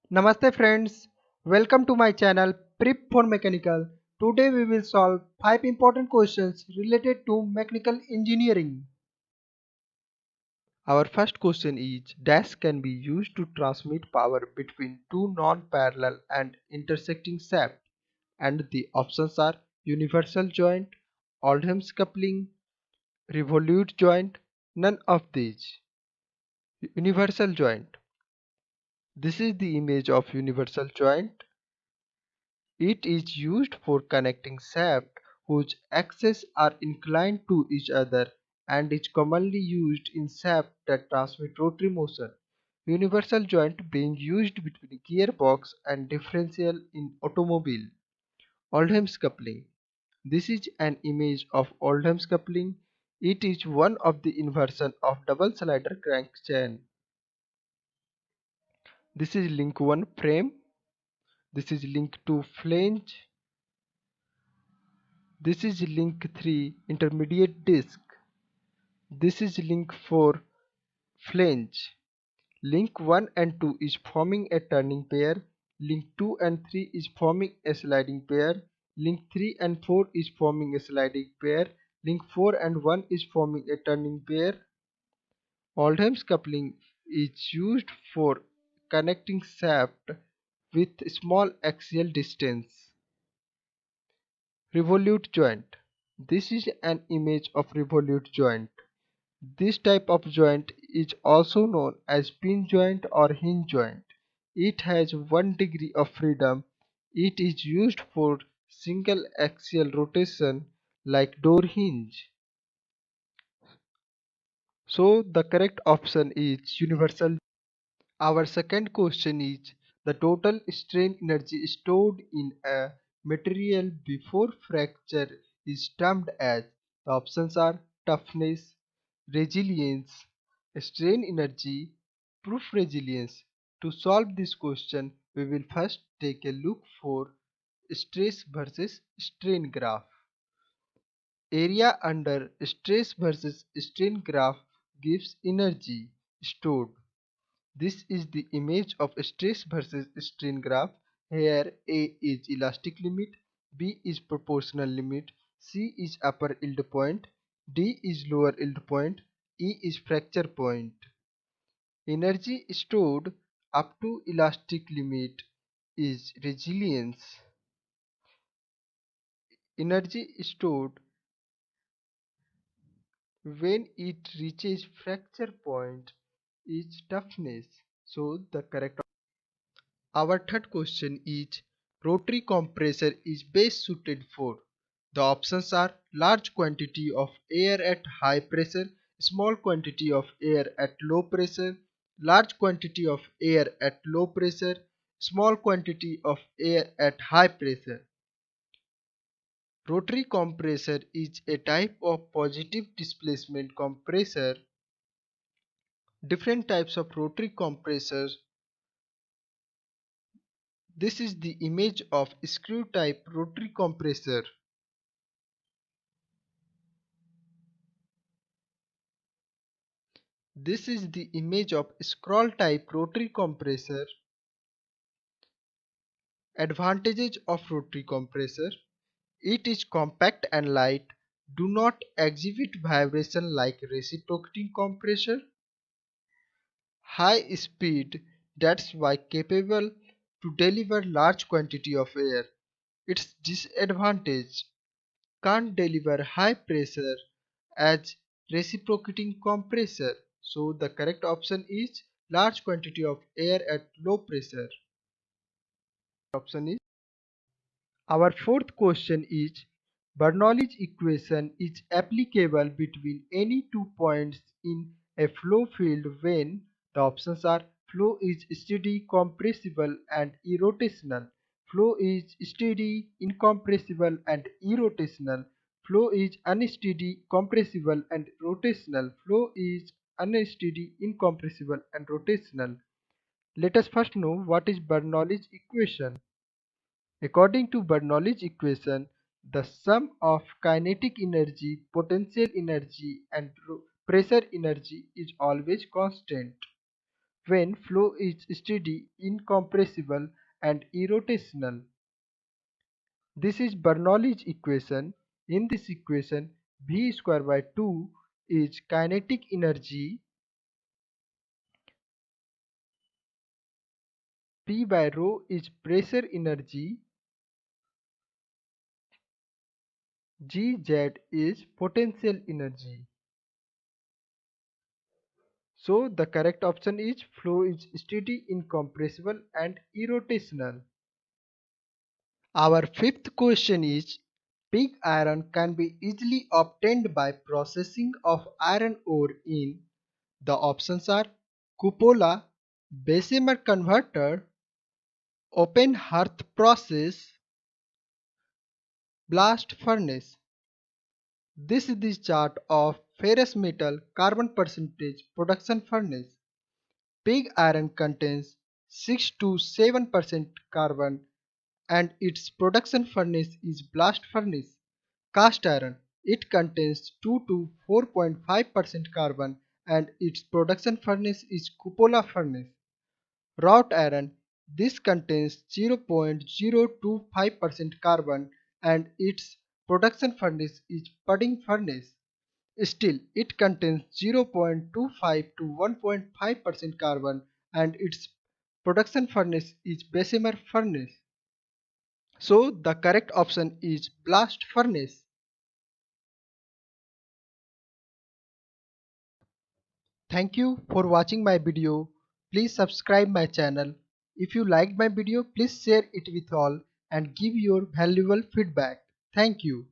Namaste friends, welcome to my channel Prep for Mechanical. Today we will solve 5 important questions related to mechanical engineering. Our first question is dash can be used to transmit power between two non-parallel and intersecting shafts, and the options are universal joint, Oldham's coupling, revolute joint, none of these. Universal joint. This is the image of universal joint. It is used for connecting shafts whose axes are inclined to each other and is commonly used in shafts that transmit rotary motion. Universal joint being used between gearbox and differential in automobile. Oldham's coupling. This is an image of Oldham's coupling. It is one of the inversion of double slider crank chain. This is link 1 frame. This is link 2 flange. This is link 3 intermediate disc. This is link 4 flange. Link 1 and 2 is forming a turning pair. Link 2 and 3 is forming a sliding pair. Link 3 and 4 is forming a sliding pair. Link 4 and 1 is forming a turning pair. Oldham's coupling is used for connecting shaft with small axial distance. Revolute joint. This is an image of revolute joint. This type of joint is also known as pin joint or hinge joint. It has 1 degree of freedom. It is used for single axial rotation like door hinge. So the correct option is universal. Our second question is the total strain energy stored in a material before fracture is termed as. The options are toughness, resilience, strain energy, proof resilience. To solve this question, we will first take a look for stress versus strain graph. Area under stress versus strain graph gives energy stored. This is the image of stress versus strain graph. Here A is elastic limit, B is proportional limit, C is upper yield point, D is lower yield point, E is fracture point. Energy stored up to elastic limit is resilience. Energy stored when it reaches fracture point is toughness. So the correct. Our third question is rotary compressor is best suited for. The options are large quantity of air at high pressure, small quantity of air at low pressure, large quantity of air at low pressure, small quantity of air at high pressure. Rotary compressor is a type of positive displacement compressor. Different types of rotary compressors. This is the image of screw type rotary compressor. This is the image of scroll type rotary compressor. Advantages of rotary compressor. It is compact and light, do not exhibit vibration like reciprocating compressor. High speed, that's why capable to deliver large quantity of air. Its disadvantage, can't deliver high pressure as reciprocating compressor. So the correct option is large quantity of air at low pressure. Option is. Our fourth question is Bernoulli's equation is applicable between any 2 points in a flow field when. The options are flow is steady, compressible and irrotational. Flow is steady, incompressible and irrotational. Flow is unsteady, compressible and rotational. Flow is unsteady, incompressible and rotational. Let us first know what is Bernoulli's equation. According to Bernoulli's equation, the sum of kinetic energy, potential energy and pressure energy is always constant. when flow is steady, incompressible and irrotational. This is Bernoulli's equation. In this equation, V square by 2 is kinetic energy, P by rho is pressure energy, Gz is potential energy. So the correct option is flow is steady, incompressible and irrotational. Our fifth question is pig iron can be easily obtained by processing of iron ore in. The options are cupola, Bessemer converter, open hearth process, blast furnace. This is the chart of ferrous metal carbon percentage production furnace. Pig iron contains 6 to 7% carbon and its production furnace is blast furnace. Cast iron, it contains 2 to 4.5% carbon and its production furnace is cupola furnace. Wrought iron, this contains 0.025% carbon and its production furnace is pudding furnace. Still, it contains 0.25 to 1.5% carbon and its production furnace is Bessemer furnace. So the correct option is blast furnace. Thank you for watching my video. Please subscribe my channel. If you liked my video, please share it with all and give your valuable feedback. Thank you.